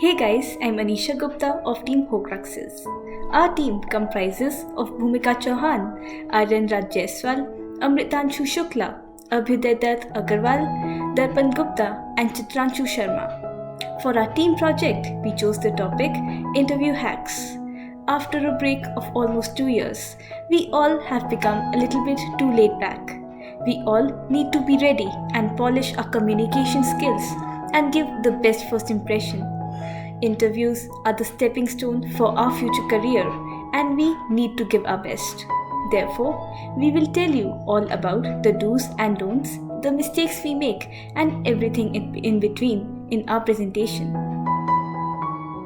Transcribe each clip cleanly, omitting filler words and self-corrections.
Hey guys, I'm Anisha Gupta of Team Horcruxes. Our team comprises of Bhumika Chauhan, Aryan Raj Jaiswal, Amritanshu Shukla, Abhyuday Dutt Agarwal, Darpan Gupta, and Chitranshu Sharma. For our team project, we chose the topic Interview Hacks. After a break of almost 2 years, we all have become a little bit too laid back. We all need to be ready and polish our communication skills and give the best first impression. Interviews are the stepping stone for our future career and we need to give our best. Therefore, we will tell you all about the do's and don'ts, the mistakes we make, and everything in between in our presentation.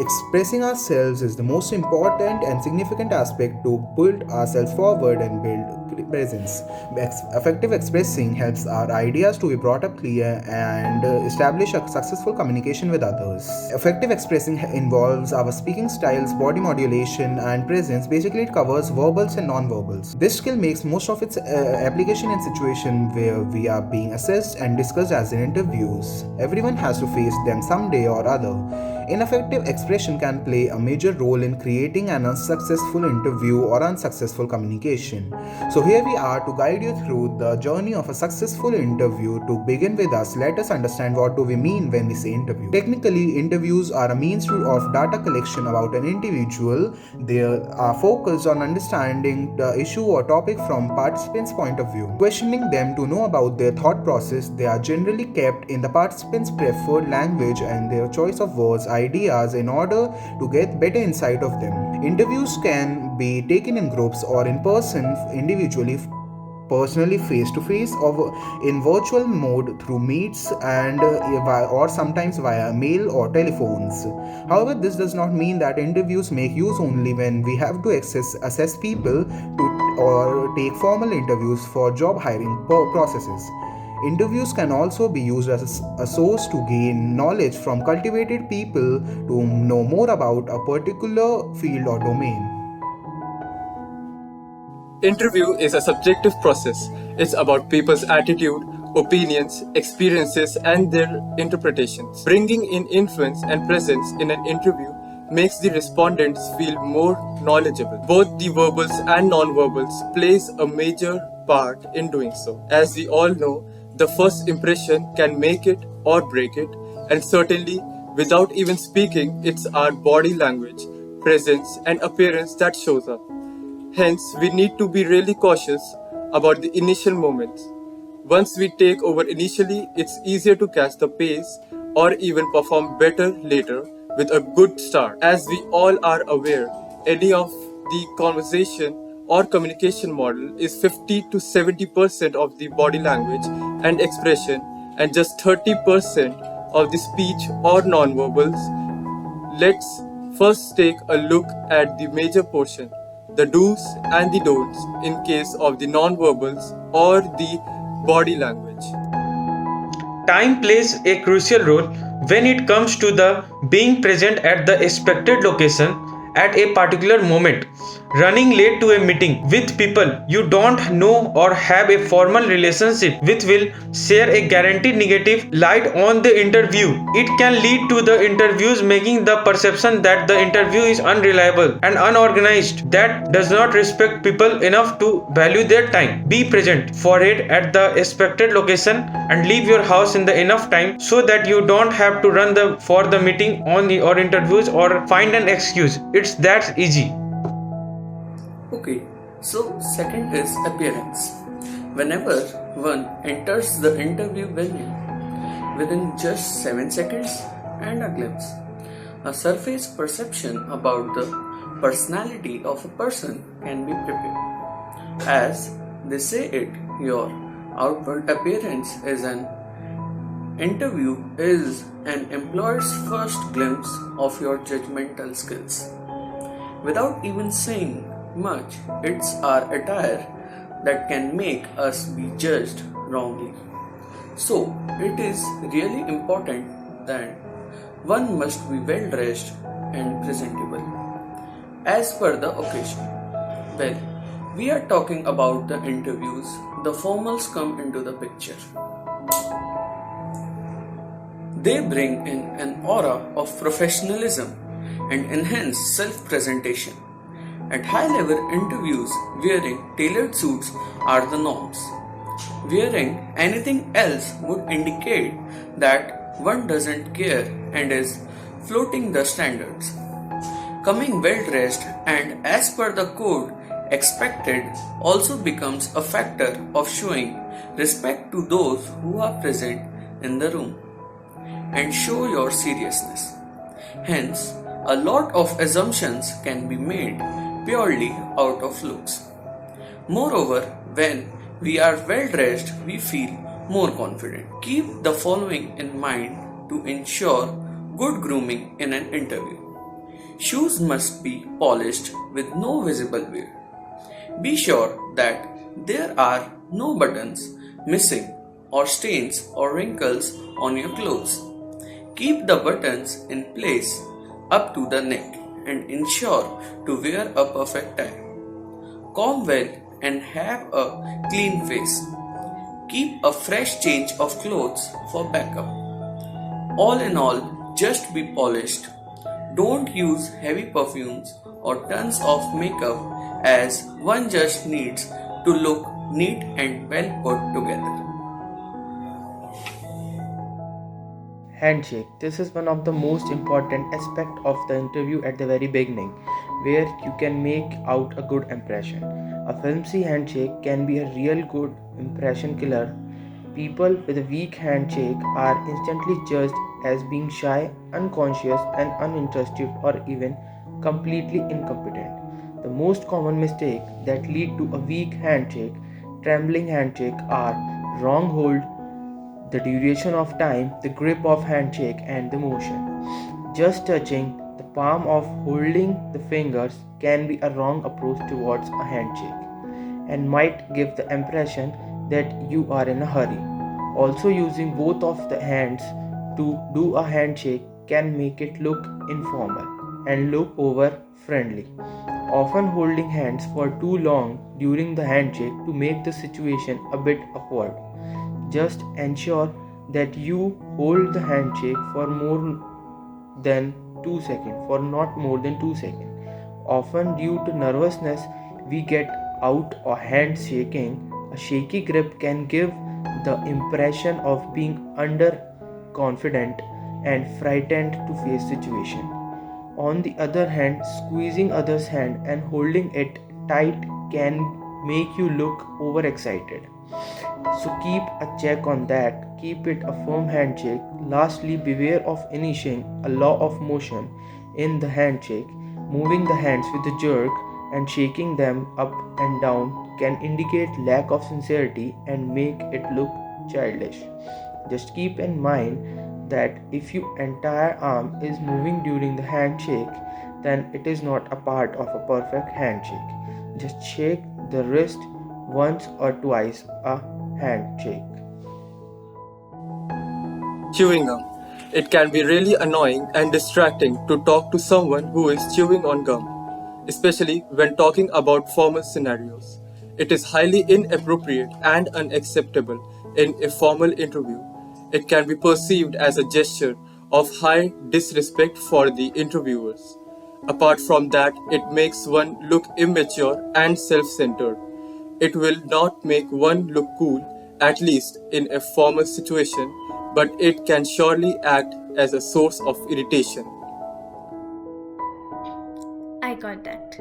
Expressing ourselves is the most important and significant aspect to build ourselves forward and build presence. Effective expressing helps our ideas to be brought up clear and establish a successful communication with others. Effective expressing involves our speaking styles, body modulation, and presence. Basically, it covers verbals and non-verbals. This skill makes most of its application in situations where we are being assessed and discussed as in interviews. Everyone has to face them someday or other. Ineffective expression can play a major role in creating an unsuccessful interview or unsuccessful communication. So here we are to guide you through the journey of a successful interview. To begin with us, let us understand what do we mean when we say interview. Technically, interviews are a means of data collection about an individual. They are focused on understanding the issue or topic from participants' point of view. Questioning them to know about their thought process, they are generally kept in the participants' preferred language and their choice of words, ideas in order to get better insight of them. Interviews can be taken in groups or in person, individually, personally, face to face, or in virtual mode through meets and or sometimes via mail or telephones. However, this does not mean that interviews make use only when we have to assess people or take formal interviews for job hiring processes. Interviews can also be used as a source to gain knowledge from cultivated people to know more about a particular field or domain. Interview is a subjective process. It's about people's attitude, opinions, experiences, and their interpretations. Bringing in influence and presence in an interview makes the respondents feel more knowledgeable. Both the verbals and non-verbals plays a major part in doing so. As we all know, the first impression can make it or break it, and certainly, without even speaking, it's our body language, presence, and appearance that shows up. Hence, we need to be really cautious about the initial moments. Once we take over initially, it's easier to catch the pace or even perform better later with a good start. As we all are aware, any of the conversation or communication model is 50 to 70% of the body language and expression and just 30% of the speech or non-verbals. Let's first take a look at the major portion, the do's and the don'ts in case of the non-verbals or the body language. Time plays a crucial role when it comes to the being present at the expected location at a particular moment. Running late to a meeting with people you don't know or have a formal relationship with will share a guaranteed negative light on the interview. It can lead to the interviews making the perception that the interview is unreliable and unorganized, that does not respect people enough to value their time. Be present for it at the expected location and leave your house in the enough time so that you don't have to run for the meeting or interviews or find an excuse. It's that easy. Okay, so second is appearance. Whenever one enters the interview venue, within just 7 seconds and a glimpse, a surface perception about the personality of a person can be prepared. As they say it, your outward appearance is an interview is an employer's first glimpse of your judgmental skills. Without even saying much, it's our attire that can make us be judged wrongly. So, it is really important that one must be well dressed and presentable. As per the occasion, well, we are talking about the interviews, the formals come into the picture. They bring in an aura of professionalism and enhance self presentation. At high level interviews, wearing tailored suits are the norms. Wearing anything else would indicate that one doesn't care and is floating the standards. Coming well dressed and as per the code expected also becomes a factor of showing respect to those who are present in the room and show your seriousness. Hence, a lot of assumptions can be made purely out of looks. Moreover, when we are well dressed, we feel more confident. Keep the following in mind to ensure good grooming in an interview. Shoes must be polished with no visible wear. Be sure that there are no buttons missing or stains or wrinkles on your clothes. Keep the buttons in place up to the neck and ensure to wear a perfect tie. Comb well and have a clean face. Keep a fresh change of clothes for backup. All in all, just be polished. Don't use heavy perfumes or tons of makeup as one just needs to look neat and well put together. Handshake. This is one of the most important aspect of the interview at the very beginning, where you can make out a good impression. A flimsy handshake can be a real good impression killer. People with a weak handshake are instantly judged as being shy, unconscious, and uninterested, or even completely incompetent. The most common mistakes that lead to a weak handshake, trembling handshake, are wrong hold, the duration of time, the grip of handshake, and the motion. Just touching the palm of holding the fingers can be a wrong approach towards a handshake and might give the impression that you are in a hurry. Also, using both of the hands to do a handshake can make it look informal and look over friendly. Often holding hands for too long during the handshake to make the situation a bit awkward. Just ensure that you hold the handshake for not more than 2 seconds. Often, due to nervousness, we get out or hands shaking. A shaky grip can give the impression of being underconfident and frightened to face situation. On the other hand, squeezing others' hand and holding it tight can make you look overexcited. So keep a check on that. Keep it a firm handshake. Lastly, beware of initiating a law of motion in the handshake. Moving the hands with a jerk and shaking them up and down can indicate lack of sincerity and make it look childish. Just keep in mind that if your entire arm is moving during the handshake, then it is not a part of a perfect handshake. Just shake the wrist once or twice a handshake. Chewing gum. It can be really annoying and distracting to talk to someone who is chewing on gum, especially when talking about formal scenarios. It is highly inappropriate and unacceptable in a formal interview. It can be perceived as a gesture of high disrespect for the interviewers. Apart from that, it makes one look immature and self-centered. It will not make one look cool, at least in a formal situation, but it can surely act as a source of irritation. Eye contact.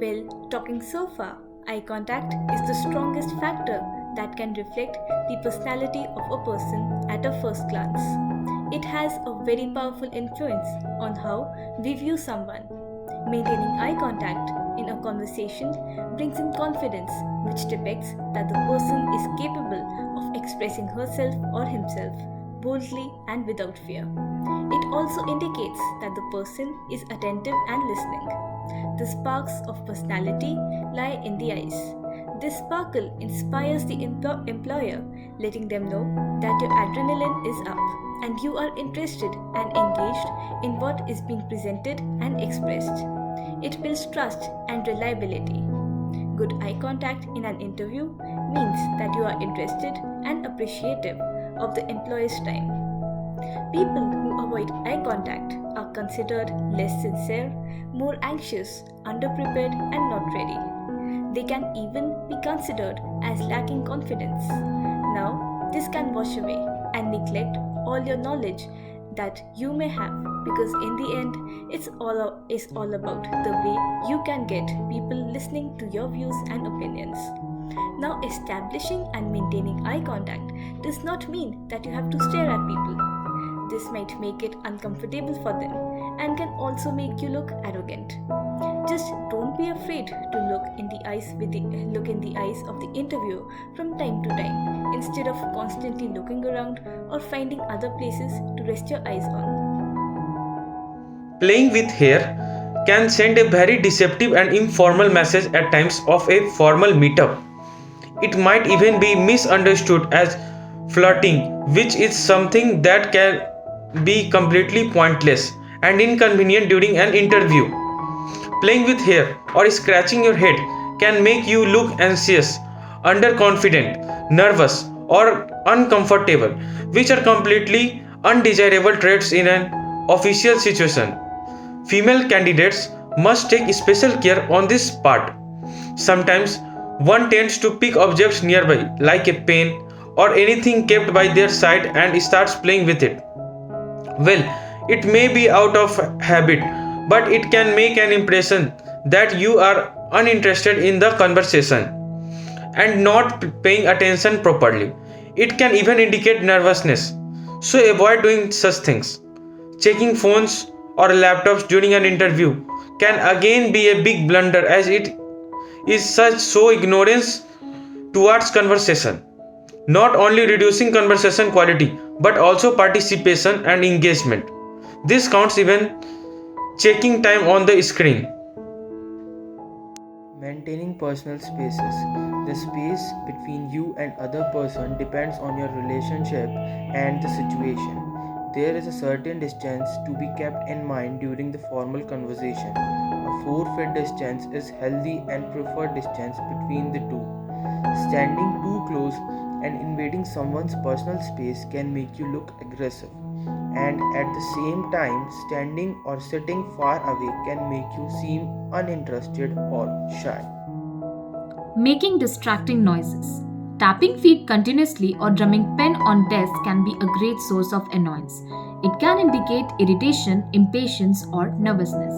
Well, talking so far, eye contact is the strongest factor that can reflect the personality of a person at a first glance. It has a very powerful influence on how we view someone. Maintaining eye contact in a conversation brings in confidence, which depicts that the person is capable of expressing herself or himself boldly and without fear. It also indicates that the person is attentive and listening. The sparks of personality lie in the eyes. This sparkle inspires the employer, letting them know that your adrenaline is up and you are interested and engaged in what is being presented and expressed. It builds trust and reliability. Good eye contact in an interview means that you are interested and appreciative of the employee's time. People who avoid eye contact are considered less sincere, more anxious, underprepared, and not ready. They can even be considered as lacking confidence. Now, this can wash away and neglect all your knowledge that you may have, because in the end it's all about the way you can get people listening to your views and opinions. Now, establishing and maintaining eye contact does not mean that you have to stare at people. This might make it uncomfortable for them and can also make you look arrogant. Just don't be afraid to look in the eyes of the interviewer from time to time, instead of constantly looking around or finding other places to rest your eyes on. Playing with hair can send a very deceptive and informal message at times of a formal meetup. It might even be misunderstood as flirting, which is something that can be completely pointless and inconvenient during an interview. Playing with hair or scratching your head can make you look anxious, underconfident, nervous, or uncomfortable, which are completely undesirable traits in an official situation. Female candidates must take special care on this part. Sometimes one tends to pick objects nearby, like a pen or anything kept by their side, and starts playing with it. Well, it may be out of habit, but it can make an impression that you are uninterested in the conversation and not paying attention properly. It can even indicate nervousness. So avoid doing such things. Checking phones or laptops during an interview can again be a big blunder, as it is so ignorance towards conversation, not only reducing conversation quality but also participation and engagement. This counts even checking time on the screen. Maintaining personal spaces. The space between you and other person depends on your relationship and the situation. There is a certain distance to be kept in mind during the formal conversation. A 4 feet distance is healthy and preferred distance between the two. Standing too close and invading someone's personal space can make you look aggressive, and at the same time, standing or sitting far away can make you seem uninterested or shy. Making distracting noises. Tapping feet continuously or drumming pen on desk can be a great source of annoyance. It can indicate irritation, impatience, or nervousness.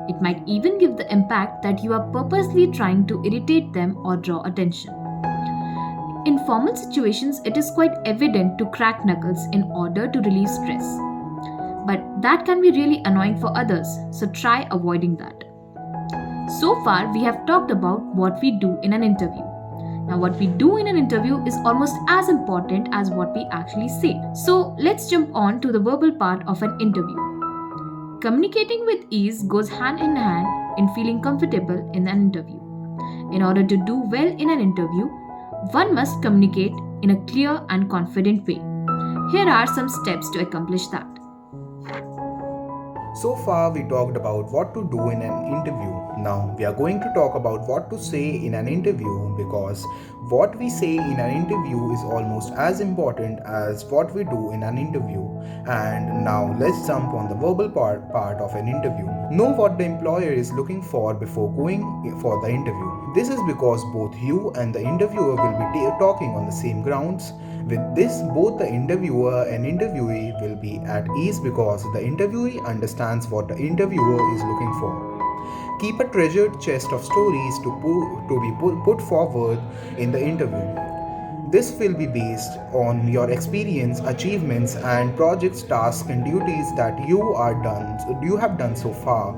It might even give the impact that you are purposely trying to irritate them or draw attention. In formal situations, it is quite evident to crack knuckles in order to relieve stress. But that can be really annoying for others, so try avoiding that. So far, we have talked about what we do in an interview. Now, what we do in an interview is almost as important as what we actually say. So, let's jump on to the verbal part of an interview. Communicating with ease goes hand in hand in feeling comfortable in an interview. In order to do well in an interview, one must communicate in a clear and confident way. Here are some steps to accomplish that. So far, we talked about what to do in an interview. Now, we are going to talk about what to say in an interview, because what we say in an interview is almost as important as what we do in an interview. And now, let's jump on the verbal part of an interview. Know what the employer is looking for before going for the interview. This is because both you and the interviewer will be talking on the same grounds. With this, both the interviewer and interviewee will be at ease, because the interviewee understands what the interviewer is looking for. Keep a treasured chest of stories to be put forward in the interview. This will be based on your experience, achievements, and projects, tasks, and duties that you have done so far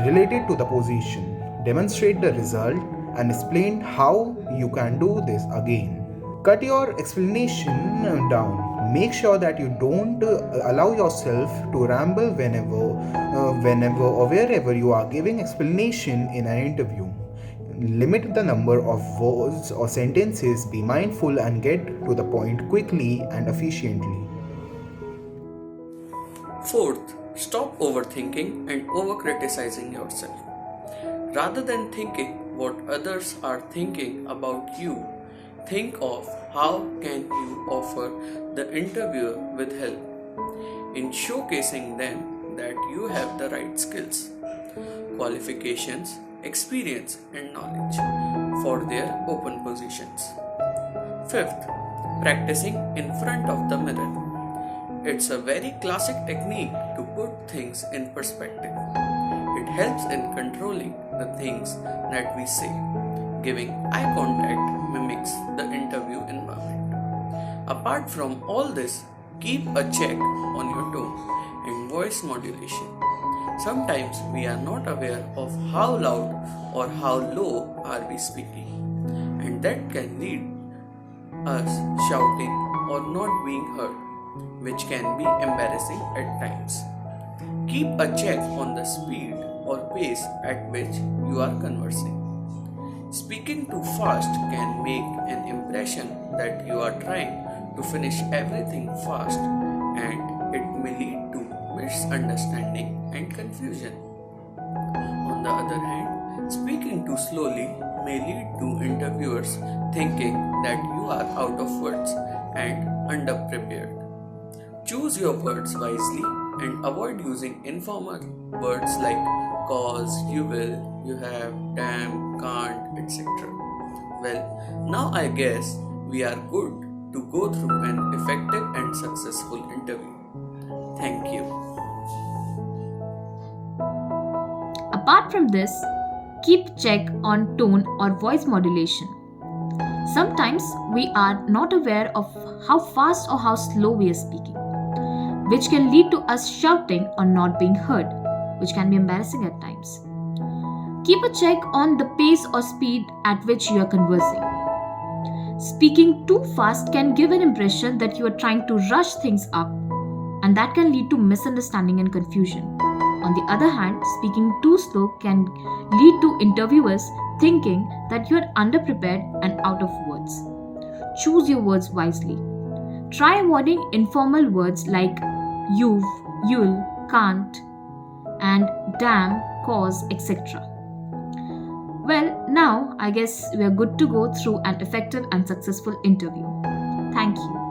related to the position. Demonstrate the result and explain how you can do this again. Cut your explanation down. Make sure that you don't allow yourself to ramble whenever or wherever you are giving explanation in an interview. Limit the number of words or sentences. Be mindful and get to the point quickly and efficiently. Fourth, stop overthinking and over-criticizing yourself. Rather than thinking what others are thinking about you, think of how can you offer the interviewer with help. in showcasing them that you have the right skills, qualifications, experience, and knowledge for their open positions. Fifth, practicing in front of the mirror. It's a very classic technique to put things in perspective. It helps in controlling the things that we say. Giving eye contact mimics the interview environment. Apart from all this, keep a check on your tone and voice modulation. Sometimes we are not aware of how loud or how low are we speaking, and that can lead us shouting or not being heard, which can be embarrassing at times. Keep a check on the speed or pace at which you are conversing. Speaking too fast can make an impression that you are trying to finish everything fast, and it may lead to misunderstanding and confusion. On the other hand, speaking too slowly may lead to interviewers thinking that you are out of words and underprepared. Choose your words wisely and avoid using informal words like cause, you will, you have, damn, can't, etc. Well, now I guess we are good to go through an effective and successful interview. Thank you. Apart from this, keep check on tone or voice modulation. Sometimes we are not aware of how fast or how slow we are speaking, which can lead to us shouting or not being heard, which can be embarrassing at times. Keep a check on the pace or speed at which you are conversing. Speaking too fast can give an impression that you are trying to rush things up, and that can lead to misunderstanding and confusion. On the other hand, speaking too slow can lead to interviewers thinking that you are underprepared and out of words. Choose your words wisely. Try avoiding informal words like you've, you'll, can't, and damn, cause, etc. Well, now I guess we are good to go through an effective and successful interview. Thank you.